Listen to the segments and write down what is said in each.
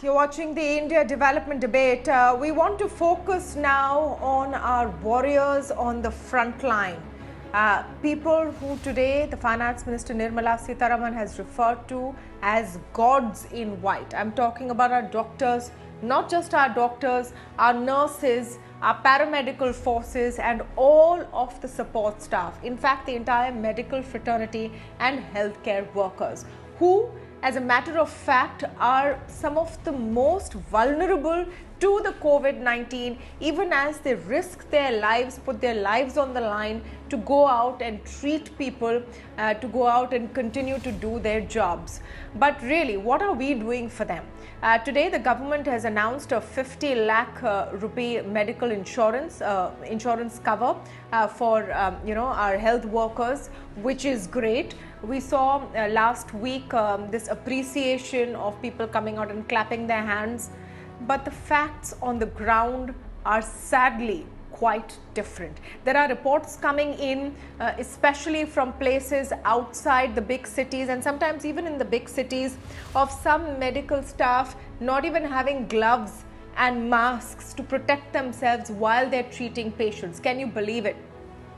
You're watching the India development debate. We want to focus now on our warriors on the front line. People who today the Finance Minister Nirmala Sitharaman has referred to as gods in white. I'm talking about our doctors, not just our doctors, our nurses, our paramedical forces and all of the support staff. In fact, the entire medical fraternity and healthcare workers who, as a matter of fact, are some of the most vulnerable to the COVID-19, even as they risk their lives, put their lives on the line to go out and treat people, to go out and continue to do their jobs. But really, what are we doing for them? Today, the government has announced a 50 lakh rupee medical insurance cover for our health workers, which is great. We saw last week this appreciation of people coming out and clapping their hands, but the facts on the ground are sadly quite different. There are reports coming in, especially from places outside the big cities and sometimes even in the big cities, of some medical staff not even having gloves and masks to protect themselves while they're treating patients. Can you believe it?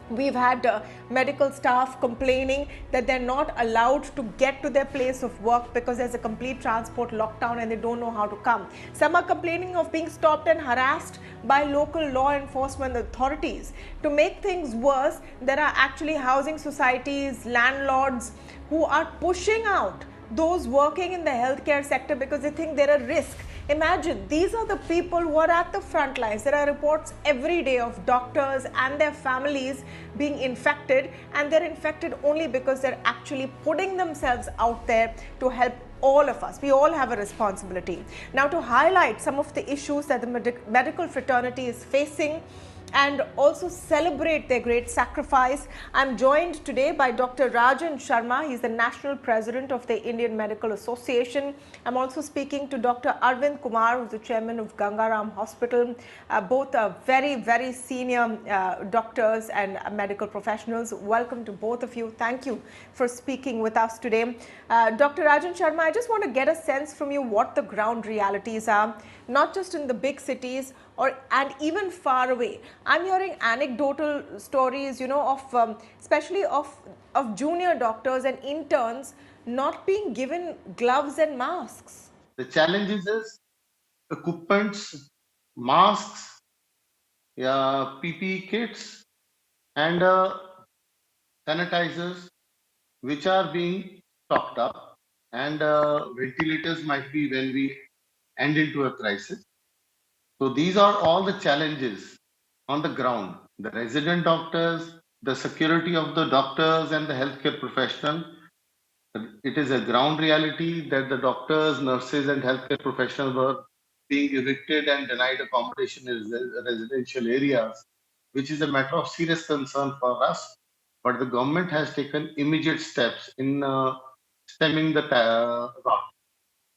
We've had medical staff complaining that they're not allowed to get to their place of work because there's a complete transport lockdown and they don't know how to come. Some are complaining of being stopped and harassed by local law enforcement authorities. To make things worse, there are actually housing societies, landlords who are pushing out those working in the healthcare sector because they think they're a risk. Imagine, these are the people who are at the front lines. There are reports every day of doctors and their families being infected, and they're infected only because they're actually putting themselves out there to help all of us. We all have a responsibility. Now, to highlight some of the issues that the medical fraternity is facing and also celebrate their great sacrifice, I'm joined today by Dr. Rajan Sharma. He's the National President of the Indian Medical Association. I'm also speaking to Dr. Arvind Kumar, who's the Chairman of Gangaram Hospital. Both are very, very senior doctors and medical professionals. Welcome to both of you. Thank you for speaking with us today. Dr. Rajan Sharma, I just want to get a sense from you what the ground realities are, not just in the big cities and even far away. I'm hearing anecdotal stories, of especially of junior doctors and interns not being given gloves and masks. The challenges is equipments, masks, PPE kits, and sanitizers, which are being stocked up, and ventilators might be when we end into a crisis. So these are all the challenges on the ground. The resident doctors, the security of the doctors and the healthcare professional. It is a ground reality that the doctors, nurses, and healthcare professionals were being evicted and denied accommodation in residential areas, which is a matter of serious concern for us. But the government has taken immediate steps in stemming the rot.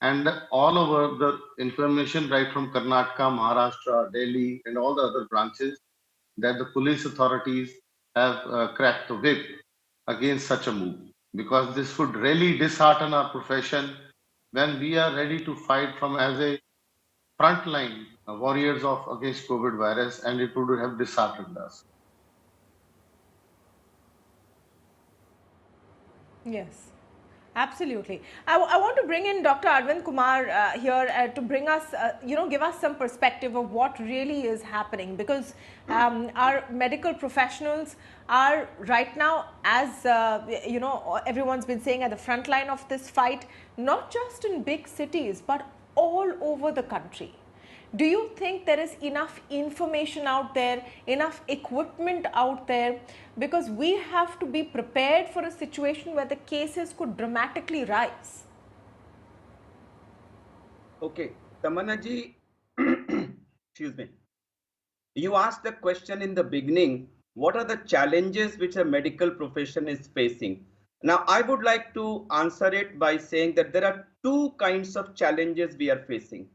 And all over the information, right from Karnataka, Maharashtra, Delhi, and all the other branches, that the police authorities have cracked the whip against such a move, because this would really dishearten our profession when we are ready to fight from as a frontline warriors of against COVID virus, and it would have disheartened us. Yes. Absolutely. I want to bring in Dr. Arvind Kumar here to bring us, give us some perspective of what really is happening, because our medical professionals are right now, as everyone's been saying, at the front line of this fight, not just in big cities, but all over the country. Do you think there is enough information out there, enough equipment out there? Because we have to be prepared for a situation where the cases could dramatically rise. Okay, Tamanna ji, excuse me. You asked the question in the beginning, what are the challenges which a medical profession is facing? Now, I would like to answer it by saying that there are two kinds of challenges we are facing.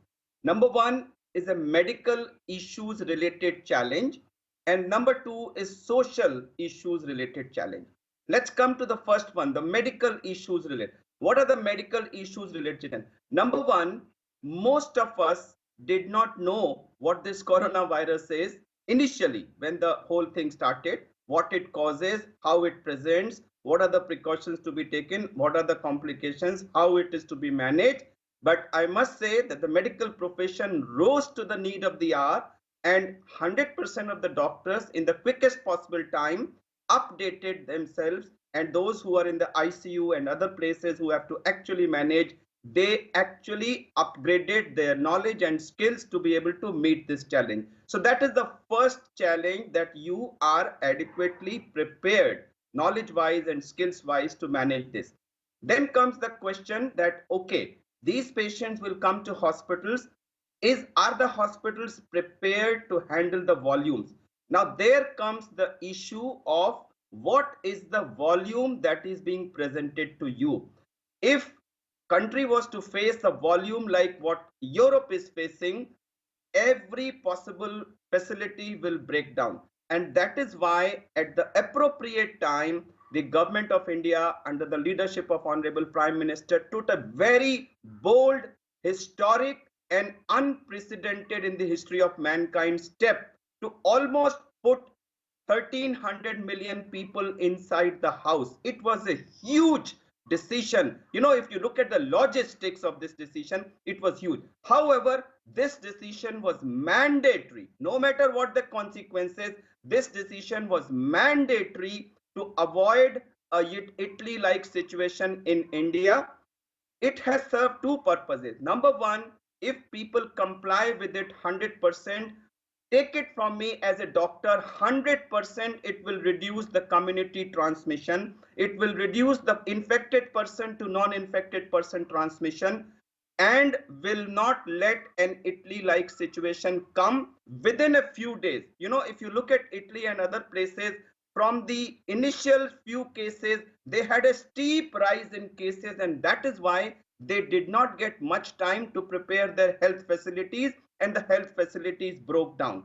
Number one is a medical issues related challenge, and number two is social issues related challenge. Let's come to the first one, the medical issues related. What are the medical issues related? Number one, most of us did not know what this coronavirus is initially when the whole thing started, what it causes, how it presents, what are the precautions to be taken, what are the complications, how it is to be managed. But I must say that the medical profession rose to the need of the hour, and 100% of the doctors in the quickest possible time updated themselves, and those who are in the ICU and other places who have to actually manage, they actually upgraded their knowledge and skills to be able to meet this challenge. So that is the first challenge, that you are adequately prepared knowledge wise and skills wise to manage this. Then comes the question that, okay, these patients will come to hospitals. Are the hospitals prepared to handle the volumes? Now there comes the issue of what is the volume that is being presented to you. If country was to face a volume like what Europe is facing, every possible facility will break down. And that is why at the appropriate time, the government of India under the leadership of Honorable Prime Minister took a very bold, historic and unprecedented in the history of mankind step to almost put 1,300 million people inside the house. It was a huge decision. If you look at the logistics of this decision, it was huge. However, this decision was mandatory. No matter what the consequences, this decision was mandatory to avoid a Italy-like situation in India. It has served two purposes. Number one, if people comply with it 100%, take it from me as a doctor, 100% it will reduce the community transmission. It will reduce the infected person to non-infected person transmission, and will not let an Italy-like situation come within a few days. If you look at Italy and other places, from the initial few cases, they had a steep rise in cases, and that is why they did not get much time to prepare their health facilities, and the health facilities broke down.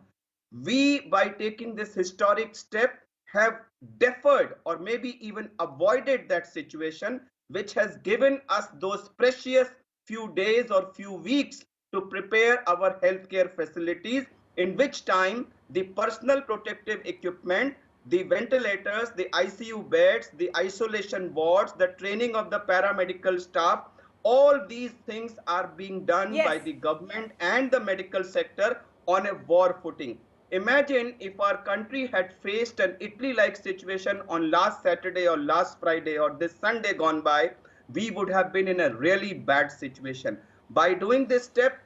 We, by taking this historic step, have deferred or maybe even avoided that situation, which has given us those precious few days or few weeks to prepare our healthcare facilities, in which time the personal protective equipment, the ventilators, the ICU beds, the isolation wards, the training of the paramedical staff, all these things are being done by the government and the medical sector on a war footing. Imagine if our country had faced an Italy-like situation on last Saturday or last Friday or this Sunday gone by, we would have been in a really bad situation. By doing this step,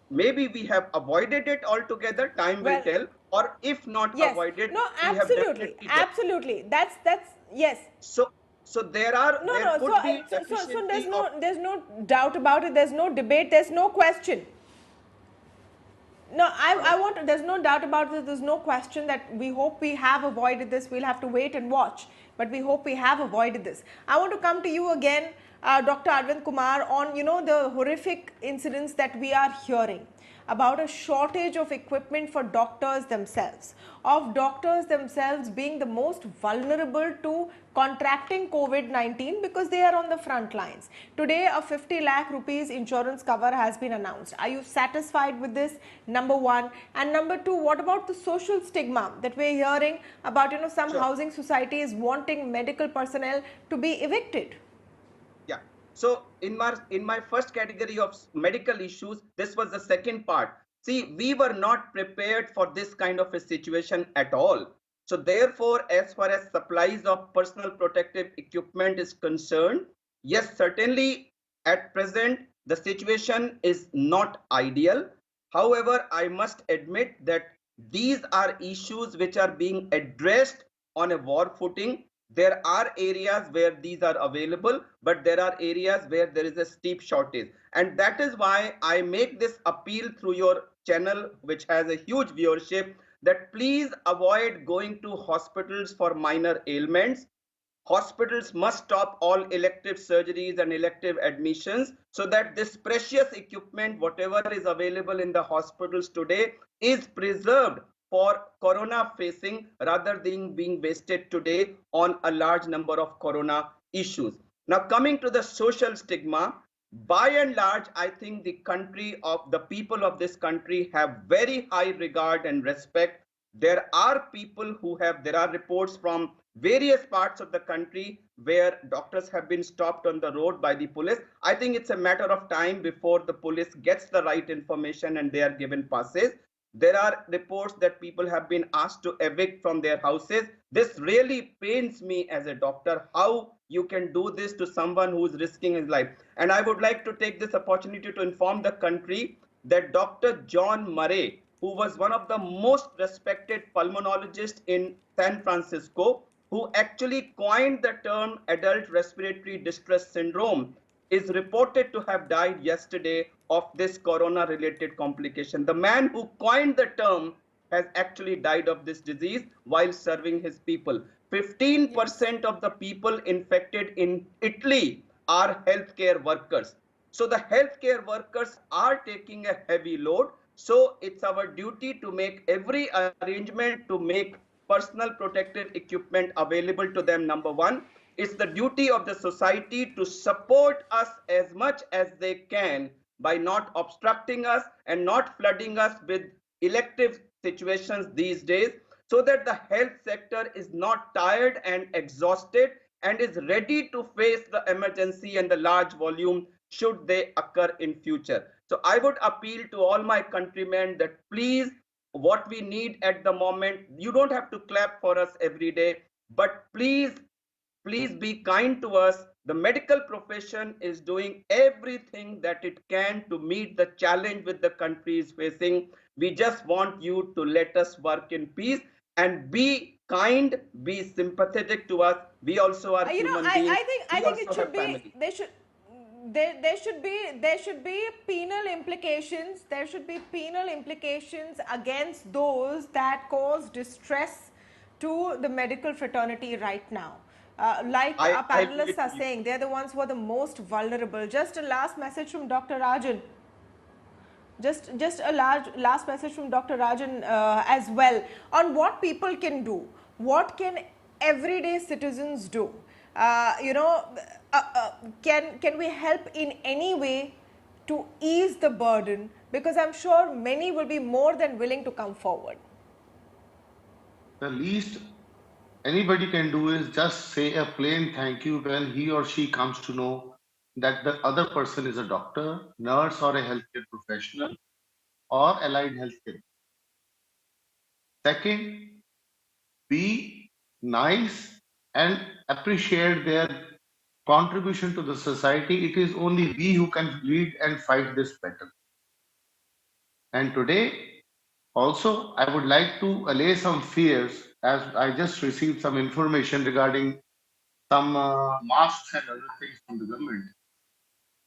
maybe we have avoided it altogether, time will tell, or if not avoided, no, we have definitely absolutely. That's yes. So there could be so there's no doubt about it. There's no debate. There's no question. No, I want. There's no doubt about it. There's no question that we hope we have avoided this. We'll have to wait and watch, but we hope we have avoided this. I want to come to you again, Dr. Arvind Kumar, on the horrific incidents that we are hearing about a shortage of equipment for doctors themselves, of doctors themselves being the most vulnerable to contracting COVID-19 because they are on the front lines. Today, a 50 lakh rupees insurance cover has been announced. Are you satisfied with this? Number one. And number two, what about the social stigma that we're hearing about, some housing societies wanting medical personnel to be evicted? Yeah. So in my first category of medical issues, this was the second part. See, we were not prepared for this kind of a situation at all. So therefore, as far as supplies of personal protective equipment is concerned, yes, certainly at present, the situation is not ideal. However, I must admit that these are issues which are being addressed on a war footing. There are areas where these are available, but there are areas where there is a steep shortage. And that is why I make this appeal through your channel, which has a huge viewership, that please avoid going to hospitals for minor ailments. Hospitals must stop all elective surgeries and elective admissions so that this precious equipment, whatever is available in the hospitals today, is preserved for corona facing rather than being wasted today on a large number of corona issues. Now coming to the social stigma, By and large, I think the people of this country have very high regard and respect. There are reports from various parts of the country where doctors have been stopped on the road by the police. I think it's a matter of time before the police gets the right information and they are given passes. There are reports that people have been asked to evict from their houses. This really pains me as a doctor, how you can do this to someone who is risking his life. And I would like to take this opportunity to inform the country that Dr. John Murray, who was one of the most respected pulmonologists in San Francisco, who actually coined the term adult respiratory distress syndrome, is reported to have died yesterday of this corona related complication. The man who coined the term has actually died of this disease while serving his people. 15% of the people infected in Italy are healthcare workers. So the healthcare workers are taking a heavy load. So it's our duty to make every arrangement to make personal protective equipment available to them. Number one, it's the duty of the society to support us as much as they can by not obstructing us and not flooding us with elective situations these days, so that the health sector is not tired and exhausted and is ready to face the emergency and the large volume should they occur in future. So I would appeal to all my countrymen that please, what we need at the moment, you don't have to clap for us every day, but please be kind to us. The medical profession is doing everything that it can to meet the challenge with the country is facing. We just want you to let us work in peace and be kind, be sympathetic to us. We also are human beings. I We think it also should have be family. there should be penal implications. There should be penal implications against those that cause distress to the medical fraternity right now. Like our I agree with panelists are you. saying, they're the ones who are the most vulnerable. Just a last message from Dr. Rajan. Just a last message from Dr. Rajan as well on what people can do. What can everyday citizens do? Can we help in any way to ease the burden? Because I'm sure many will be more than willing to come forward. The least anybody can do is just say a plain thank you when he or she comes to know that the other person is a doctor, nurse, or a healthcare professional or allied healthcare. Second, be nice and appreciate their contribution to the society. It is only we who can lead and fight this battle. And today, also, I would like to allay some fears as I just received some information regarding some masks and other things from the government.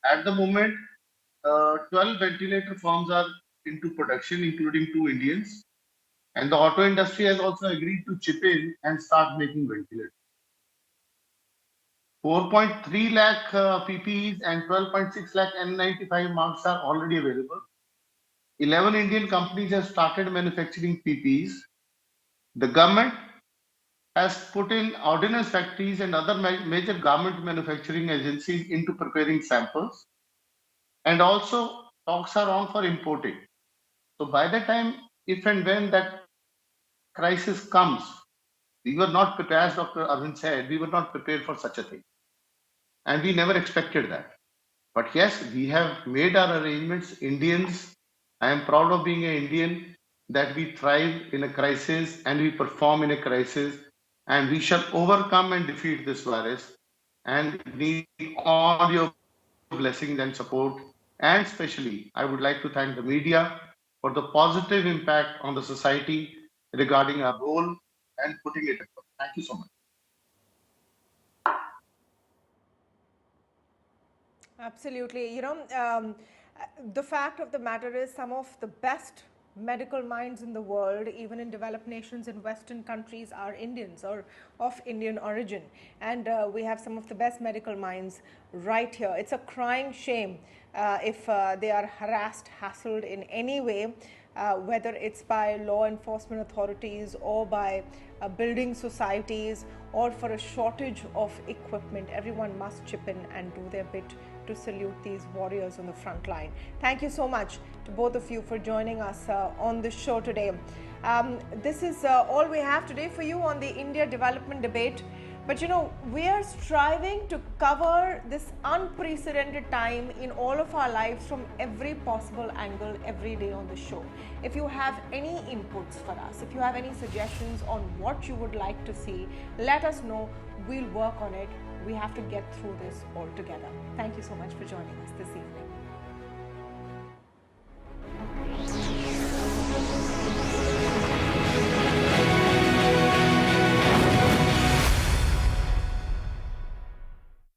At the moment, 12 ventilator firms are into production, including two Indians. And the auto industry has also agreed to chip in and start making ventilators. 4.3 lakh PPEs and 12.6 lakh N95 masks are already available. 11 Indian companies have started manufacturing PPEs. The government has put in ordnance factories and other major garment manufacturing agencies into preparing samples. And also, talks are on for importing. So by the time, if and when that crisis comes, we were not prepared, as Dr. Arvind said, we were not prepared for such a thing. And we never expected that. But yes, we have made our arrangements. Indians, I am proud of being an Indian, that we thrive in a crisis and we perform in a crisis, and we shall overcome and defeat this virus. And we need all your blessings and support. And especially, I would like to thank the media for the positive impact on the society regarding our role and putting it across. Thank you so much. Absolutely. The fact of the matter is some of the best medical minds in the world, even in developed nations in Western countries, are Indians or of Indian origin. And we have some of the best medical minds right here. It's a crying shame if they are harassed, hassled in any way, whether it's by law enforcement authorities or by building societies or for a shortage of equipment. Everyone must chip in and do their bit to salute these warriors on the front line. Thank you so much to both of you for joining us on this show today. This is all we have today for you on the India development debate. But you know, we are striving to cover this unprecedented time in all of our lives from every possible angle every day on the show. If you have any inputs for us, if you have any suggestions on what you would like to see, let us know. We'll work on it. We have to get through this all together. Thank you so much for joining us this evening.